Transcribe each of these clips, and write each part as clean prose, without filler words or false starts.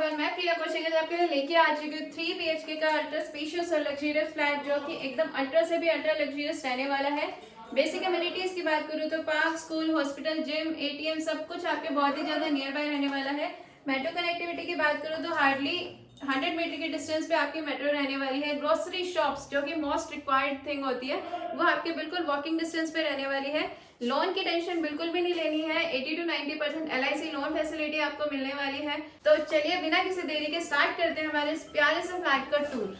Everyone, मैं प्रिया कौशिक आपके लिए लेके आ चुकी हूँ 3 BHK का अल्ट्रा स्पेशियस और लग्जरियस फ्लैट, जो कि एकदम अल्ट्रा से भी अल्ट्रा लग्जरियस रहने वाला है। बेसिक कम्युनिटीज की बात करूँ तो park, school, hospital, gym, ATM सब कुछ आपके बहुत ही ज्यादा नियर बाय रहने वाला है। मेट्रो कनेक्टिविटी की बात करूँ तो हार्डली 100 मीटर के डिस्टेंस पे आपकी मेट्रो रहने वाली है। ग्रोसरी शॉप्स जो कि मोस्ट रिक्वायर्ड थिंग होती है वो आपके बिल्कुल वॉकिंग डिस्टेंस पे रहने वाली है। लोन की टेंशन बिल्कुल भी नहीं लेनी है। 80 to 90% LIC लोन फैसिलिटी आपको मिलने वाली है। तो चलिए बिना किसी देरी के स्टार्ट करते हैं हमारे इस प्यारे से फ्लैट का टूर।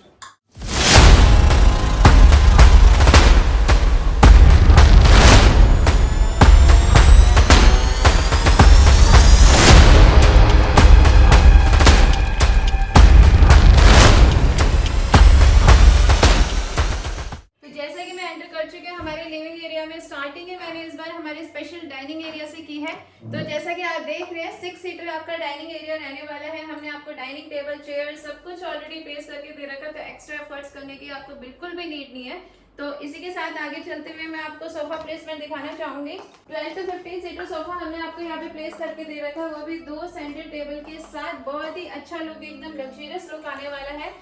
जैसा कि मैं एंटर कर चुके हैं हमारे लिविंग एरिया में, स्टार्टिंग है मैंने इस बार हमारे स्पेशल डाइनिंग एरिया से की है। तो जैसा कि आप देख रहे हैं 6 सीटर आपका डाइनिंग एरिया रहने वाला है। हमने आपको डाइनिंग टेबल, चेयर सब कुछ ऑलरेडी प्लेस करके दे रखा, तो एक्स्ट्रा एफर्ट्स करने की आपको बिल्कुल भी नीड नहीं है। तो इसी के साथ आगे चलते हुए मैं आपको सोफा प्लेसमेंट दिखाना चाहूंगी। 12 to 15 सीटर सोफा हमने आपको यहाँ पे प्लेस करके दे रखा, वो भी 2 सेंटर टेबल के साथ। बहुत ही अच्छा लुक, एकदम लग्जरियस लुक आने वाला है।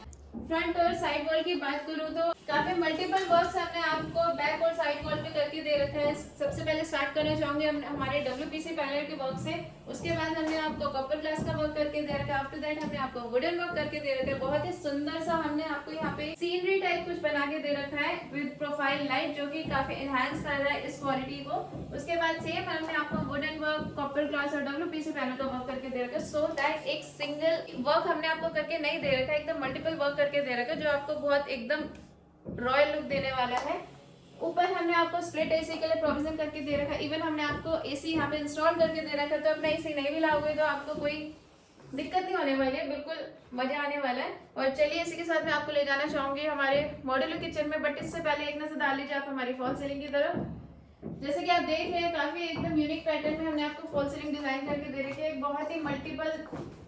फ्रंट और साइड वॉल की बात करूँ तो काफी मल्टीपल वर्क्स हमने आपको बैक और साइड वॉल पे करके दे रखा है। सबसे पहले स्टार्ट करना चाहूंगे हम हमारे WPC पैनल के वर्क से। उसके बाद हमने आपको कपर ग्लास का वर्क करके दे रखा है। आफ्टर दैट हमने आपको वुडन वर्क करके दे रखा है। बहुत ही सुंदर सा हमने आपको यहाँ पे सीनरी टाइप कुछ बना के दे रखा है विद प्रोफाइल लाइट, जो कि काफी एनहांस कर रहा है इस क्वालिटी को। उसके बाद सेम हमने आपको वुडन वर्क, कपर ग्लास और WPC पैनल का वर्क करके दे रखा है, सो दैट एक सिंगल वर्क हमने आपको करके नहीं दे रखा है, एकदम मल्टीपल वर्क करके दे रखा है, जो आपको बहुत एकदम रॉयल लुक देने वाला है। ऊपर हमने आपको स्प्लिट AC के लिए प्रोविजन करके दे रखा है। इवन हमने आपको AC यहाँ पे इंस्टॉल करके दे रखा है, तो अपना AC नहीं भी लाओगे तो आपको कोई दिक्कत नहीं होने वाली है, बिल्कुल मजा आने वाला है। और चलिए इसी के साथ मैं आपको ले जाना चाहूंगी हमारे मॉड्यूलर किचन में, बट इससे पहले एक नजर डाल लीजिए आप हमारी फॉल सीलिंग की तरफ। जैसे कि आप देख रहे हैं काफी एकदम यूनिक पैटर्न में हमने आपको फॉल सीलिंग डिजाइन करके दे रखी है। एक बहुत ही मल्टीपल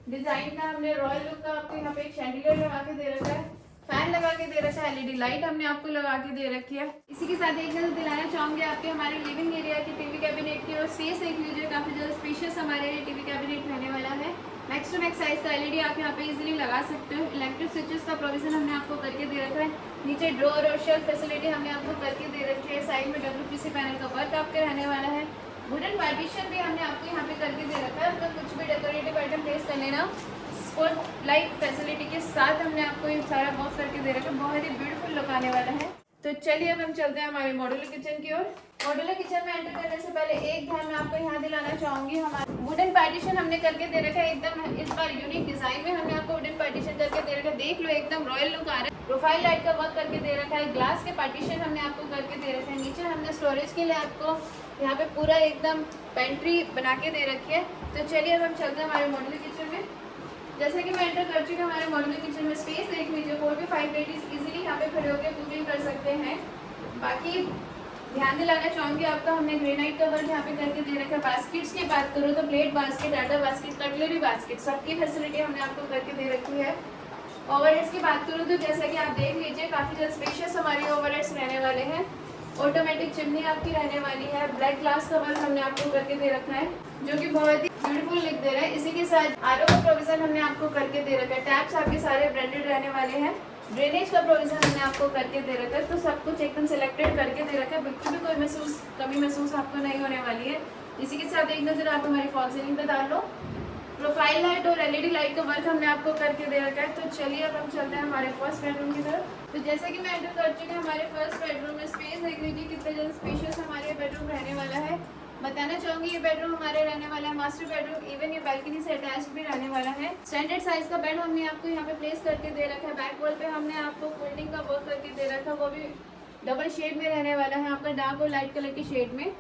डिजाइन का हमने रॉयल लुक का आपको यहाँ पे एक शैंडिलियर लगा के दे रखा है, फैन लगा के दे रखा है, LED लाइट हमने आपको लगा के दे रखी है। इसी के साथ एक नजर दिलाना चाहूंगी आपके हमारे लिविंग एरिया की टीवी कैबिनेट की, और स्पेस देख लीजिए, काफी ज्यादा स्पेशियस हमारे लिए टीवी कैबिनेट रहने वाला है। मैक्स टू मैक्स साइज का LED आप यहाँ पे इजीली लगा सकते हो। इलेक्ट्रिक स्विचेस का प्रोविजन हमने आपको करके दे रखा है। नीचे ड्रॉअर और शेल्फ फैसिलिटी हमने आपको करके दे रखी है। साइड में WPC पैनल का वर्क आपके रहने वाला है। वुडन पार्टीशन भी हमने आपको यहाँ पे करके दे रखा है। अपना कुछ भी डेकोरेटिव आइटम प्लेस कर लेना, स्पॉट लाइट फैसिलिटी के साथ हमने आपको ये सारा वर्क करके दे रखा है। बहुत ही ब्यूटीफुल लुक आने वाला है। तो चलिए अब हम चलते हैं हमारे मॉड्यूलर किचन की ओर। मॉड्यूलर किचन में एंटर करने से पहले एक ध्यान मैं आपको यहाँ दिलाना चाहूंगी, हमारा वुडन पार्टीशन हमने करके दे रखा है। एकदम इस बार यूनिक डिजाइन में हमने आपको वुडन पार्टीशन करके दे रखा है। देख लो एकदम रॉयल लुक आ रहा है। प्रोफाइल लाइट का वर्क करके दे रखा है। ग्लास के पार्टीशन हमने आपको करके दे रखे हैं। नीचे हमने स्टोरेज के लिए आपको यहाँ पे पूरा एकदम पेंट्री बना के दे रखी है। तो चलिए अब हम चलते हैं हमारे मॉड्यूलर किचन में। जैसे कि मैं एंटर कर चुकी हूँ हमारे मॉड्यूलर किचन में। स्पेस देख लीजिए, 4 to 5 लेडीज इजीली यहाँ पे खड़े होकर कुकिंग कर सकते हैं। बाकी ध्यान दिलाना चाहूँगी आपका, हमने ग्रेनाइट का वर्क यहाँ पे करके दे रखा है। बास्केट्स की बात करूँ तो प्लेट बास्केट, आटा बास्केट, कटलरी बास्केट सबकी फैसिलिटी हमने आपको करके दे रखी है। ओवरहेड्स की बात करूँ तो जैसा कि आप देख लीजिए काफ़ी ज़्यादा स्पेशियस हमारे ओवरहेड्स रहने वाले हैं। ऑटोमेटिक चिमनी आपकी रहने वाली है। ब्लैक ग्लास का वर्क हमने आपको करके दे रखा है, जो कि बहुत ही ब्यूटीफुल लुक दे रहा है। इसी के साथ RO का प्रोविजन हमने आपको करके दे रखा है। टैप्स आपके सारे ब्रांडेड रहने वाले हैं। ड्रेनेज का प्रोविजन हमने आपको करके दे रखा है। तो सब कुछ एकदम सिलेक्टेड करके दे रखा है, बिल्कुल भी कोई कमी महसूस आपको नहीं होने वाली है। इसी के साथ एक नजर आप हमारी फॉल सीलिंग पे डाल लो। प्रोफाइल लाइट और LED लाइट का वर्क हमने आपको करके दे रखा है। तो चलिए अब हम चलते हैं हमारे फर्स्ट बेडरूम की तरफ। तो जैसा कि मैं एंटर कर चुकी हूँ हमारे फर्स्ट बेडरूम में। स्पेस देख लीजिए कितना ज़्यादा स्पेशियस हमारे बेडरूम रहने वाला है। बताना चाहूंगी ये बेडरूम हमारे रहने वाला है मास्टर बेडरूम। इवन ये बालकनी से अटैच भी रहने वाला है। स्टैंडर्ड साइज का बेड हमने आपको यहाँ पे प्लेस करके दे रखा है। बैक वॉल पे हमने आपको फोल्डिंग का वर्क करके दे रखा है, वो भी डबल शेड में रहने वाला है, आपका डार्क और लाइट कलर की शेड में।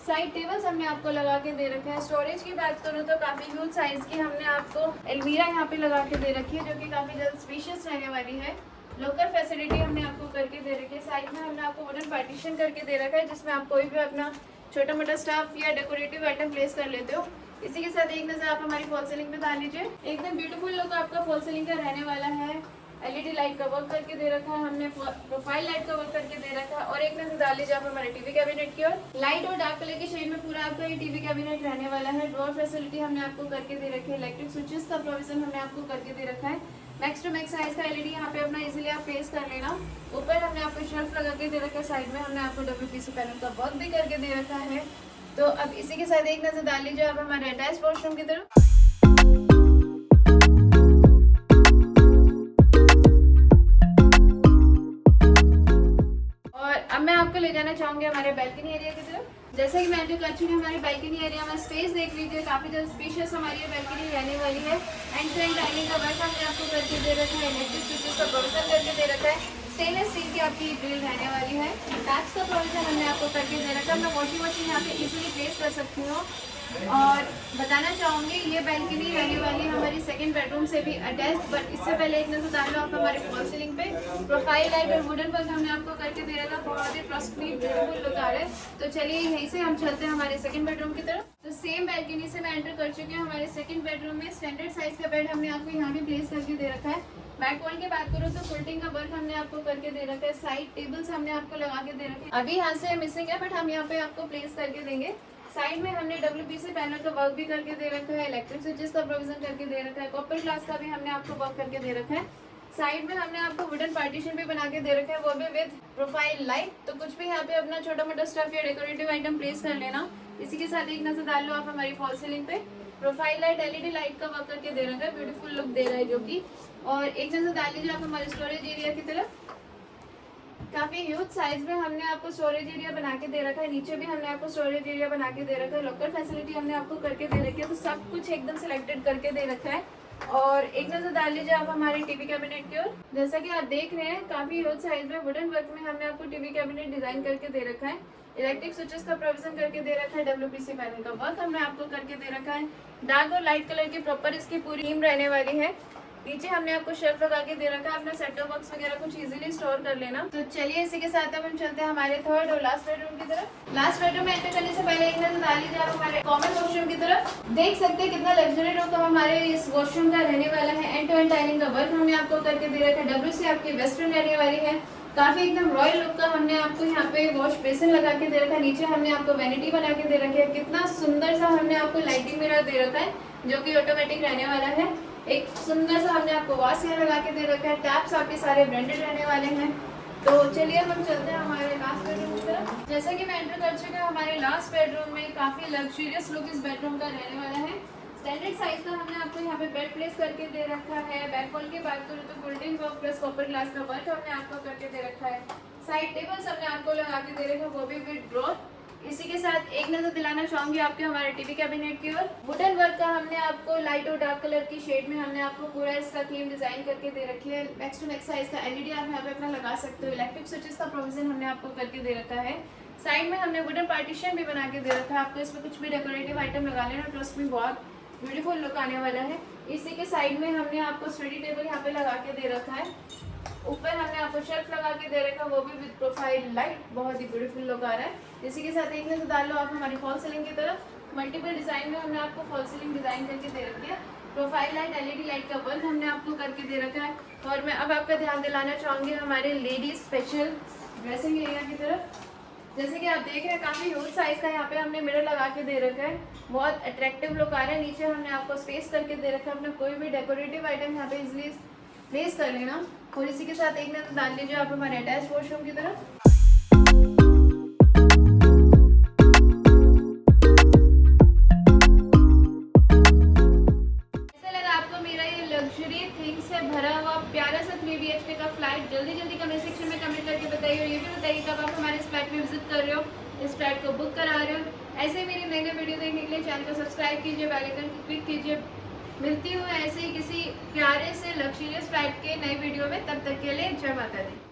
साइड टेबल्स हमने आपको लगा के दे रखे हैं। स्टोरेज की बात करूँ तो काफी ह्यूज साइज की हमने आपको अलमीरा यहाँ पे लगा के दे रखी है, जो कि काफी ज्यादा स्पेशियस रहने वाली है। लोकल फैसिलिटी हमने आपको करके दे रखी है। साइड में हमने आपको वुडन पार्टीशन करके दे रखा है, जिसमें आप कोई भी अपना छोटा मोटा स्टफ या डेकोरेटिव आइटम प्लेस कर लेते हो। इसी के साथ एक नजर आप हमारी फॉल सीलिंग पे डाल लीजिए। एकदम ब्यूटीफुल लुक आपका फॉल सीलिंग का रहने वाला है। एलईडी लाइट का वर्क करके दे रखा है हमने, प्रोफाइल लाइट का वर्क करके दे रखा है। और एक नजर डाल लीजिए आप हमारे टीवी कैबिनेट की ओर। लाइट और डार्क कलर के शेड में पूरा आपका ये टीवी कैबिनेट रहने वाला है। ड्रॉअर फैसिलिटी हमने आपको करके दे रखी है। इलेक्ट्रिक स्विचेस का प्रोविजन हमने आपको करके दे रखा है। मैक्स टू मैक्स साइज का एलईडी यहाँ पे अपना इजीली आप प्लेस कर लेना। ऊपर हमने आपको शेल्फ लगा के दे रखा है, साइड में हमने आपको WPC पैनल का वर्क भी करके दे रखा है। तो अब इसी के साथ एक नजर डाल लीजिए आप हमारे अटैच वॉशरूम की तरफ। और अब मैं आपको ले जाना चाहूंगी हमारे बैल्कनी एरिया की तरफ। जैसे कि मैं एंटर कर चुकी हूँ हमारी बैल्कनी एरिया में, स्पेस देख लीजिए काफी ज्यादा स्पेशियस हमारी ये बैल्कनी रहने वाली है। एंड टू एंड डाइनिंग का वर्क हमने आपको करके दे रखा है। इलेक्ट्रिक स्विचेस का प्रोविजन करके दे रखा है। स्टेनलेस स्टील की आपकी ग्रिल रहने वाली है। टैप्स का प्रोविजन हमने आपको करके दे रखा है। मैं वॉशिंग मशीन यहाँ पे इजीली प्लेस कर सकती हूँ। और बताना चाहूँगी ये बैल्कनी रहने वाली है हमारी सेकंड बेडरूम से भी अटैच। बट इससे पहले एक नजर डाल लो आप हमारे फॉल सीलिंग पे। प्रोफाइल लाइट और वुडन वर्क हमने आपको करके दे रखा है। बहुत ही ट्रस्टफुल ब्यूटीफुल लुक आ रहा है। तो चलिए यहीं से हम चलते हैं हमारे सेकंड बेडरूम की तरफ। तो सेम बैल्कनी से मैं एंटर कर चुकी हूँ हमारे सेकंड बेडरूम में। स्टैंडर्ड साइज का बेड हमने आपको यहाँ भी प्लेस करके दे रखा है। बैक वॉल की बात करूँ तो फुलटिंग का वर्क हमने आपको करके दे रखा है। साइड टेबल्स हमने आपको लगा के दे रखे हैं। अभी यहाँ से मिसिंग है बट हम यहाँ पे आपको प्लेस करके देंगे। साइड में हमने WPC पैनल का वर्क भी करके दे रखा है। इलेक्ट्रिक स्विचेस का प्रोविजन करके दे रखा है। कॉपर ग्लास का भी हमने आपको वर्क करके दे रखा है। साइड में हमने आपको वुडन पार्टीशन भी बना के दे रखा है, वो भी विद प्रोफाइल लाइट। तो कुछ भी यहाँ पे अपना छोटा मोटा स्टफ या डेकोरेटिव आइटम प्लेस कर लेना। इसी के साथ एक नजर डाल लो आप हमारी फॉल सीलिंग पे। प्रोफाइल लाइट LED लाइट का वर्क करके दे रखा है, ब्यूटीफुल लुक दे रहा है जो कि। और एक नजर डाल लीजिए आप हमारे स्टोरेज एरिया की तरफ। काफी ह्यूज साइज में हमने आपको स्टोरेज एरिया बना के दे रखा है। नीचे भी हमने आपको स्टोरेज एरिया बना के दे रखा है। लॉकर फैसिलिटी हमने आपको करके दे रखी है। तो सब कुछ एकदम सिलेक्टेड करके दे रखा है। और एक नजर डाल लीजिए आप हमारे टीवी कैबिनेट की ओर। जैसा कि आप देख रहे हैं काफी ह्यूज साइज में वुडन वर्क में हमने आपको टीवी कैबिनेट डिजाइन करके दे रखा है। इलेक्ट्रिक स्विचेस का प्रोविजन करके दे रखा है। WPC पैनल का वर्क हमने आपको करके दे रखा है। डार्क और लाइट कलर की प्रॉपर इसकी पूरी थीम रहने वाली है। नीचे हमने आपको शेल्फ लगा के दे रखा है, अपना सेट टॉप बॉक्स वगैरह कुछ इजीली स्टोर कर लेना। तो चलिए इसी के साथ अब हम चलते हैं हमारे थर्ड और लास्ट बेडरूम की तरफ। लास्ट बेडरूम में एंटर करने से पहले एक नजर डाल लीजिए आप हमारे कॉमन वॉशरूम की तरफ। देख सकते हैं कितना लग्जरी लुक हमारे इस वॉशरूम का रहने वाला है। एंड टू एंड डाइनिंग का वर्क हमने आपको करके दे रखा है। WC आपकी वेस्टर्न रहने वाली है। काफी एकदम रॉयल लुक का हमने आपको यहाँ पे वॉश बेसिन लगा के दे रखा है। नीचे हमने आपको वैनिटी बना के दे रखी है। कितना सुंदर सा हमने आपको लाइटिंग मिरर दे रखा है जो कि ऑटोमेटिक रहने वाला है। एक सुंदर सा हमने आपको वॉश एरिया लगा के दे रखा है। टैप्स आपके सारे ब्रांडेड रहने वाले हैं। तो चलिए हम चलते हैं हमारे लास्ट बेडरूम की तरफ। जैसा कि मैं एंटर कर चुकी हूँ हमारे लास्ट बेडरूम में, काफी लग्जरियस लुक इस बेडरूम का रहने वाला है। स्टैंडर्ड साइज का हमने आपको यहाँ पे बेड प्लेस करके दे रखा है। बैक वॉल की बात करूँ तो golden work plus copper glass का वर्क हमने आपको करके दे रखा है। साइड टेबल्स हमने आपको लगा के दे रखा है, वो भी विद ड्रॉर। इसी के साथ एक नजर दिलाना चाहूंगी आपके हमारे टीवी कैबिनेट की ओर। वुडन वर्क का हमने आपको लाइट और डार्क कलर की शेड में हमने आपको पूरा इसका थीम डिजाइन करके दे रखी है। मैक्स टू मैक्स साइज का LED आप यहाँ पे अपना लगा सकते हो। इलेक्ट्रिक स्विचेस का प्रोविजन हमने आपको करके दे रखा है। साइड में हमने वुडन पार्टीशन भी बना के दे रखा है। आपको इसमें कुछ भी डेकोरेटिव आइटम लगा लेना, ट्रस्ट में बहुत ब्यूटीफुल लुक आने वाला है। इसी के साइड में हमने आपको स्टडी टेबल यहाँ पे लगा के दे रखा है। ऊपर हमने आपको शेल्फ लगा के दे रखा है, वो भी विद प्रोफाइल लाइट, बहुत ही ब्यूटीफुल लुक आ रहा है। इसी के साथ एक नजर डाल लो आप हमारी फॉल सीलिंग की तरफ। मल्टीपल डिजाइन में हमने आपको फॉल सीलिंग डिजाइन करके दे रखी है। प्रोफाइल लाइट LED लाइट का वर्क हमने आपको करके दे रखा है। और मैं अब आपका ध्यान दिलाना चाहूँगी हमारे लेडीज स्पेशल ड्रेसिंग एरिया की तरफ। जैसे कि आप देख रहे हैं काफी ह्यूज साइज का यहाँ पे हमने मिरर लगा के दे रखा है। बहुत अट्रैक्टिव लुक आ रहा है। नीचे हमने आपको स्पेस करके दे रखा है, अपना कोई भी डेकोरेटिव आइटम यहाँ पे इजिली प्लेस कर लेना। और इसी के साथ एक नजर डाल लीजिए आप हमारे अटैच वॉशरूम की तरफ। कैसा लगा आपको मेरा ये लग्जरी थिंग से भरा हुआ प्यारा सा 3 BHK का फ्लैट? जल्दी जल्दी कमेंट सेक्शन में कमेंट करके बताइए। और ये भी बताइए कब आप हमारे इस फ्लैट में विजिट कर रहे हो, इस फ्लैट को बुक करा रहे हो। ऐसे ही मेरी नई नई वीडियो देखने के लिए चैनल को सब्सक्राइब कीजिए, बेल आइकन को क्लिक कीजिए। मिलती हूँ ऐसे ही किसी प्यारे से लग्जरियस फ्लैट के नए वीडियो में। तब तक के लिए जय माता दी।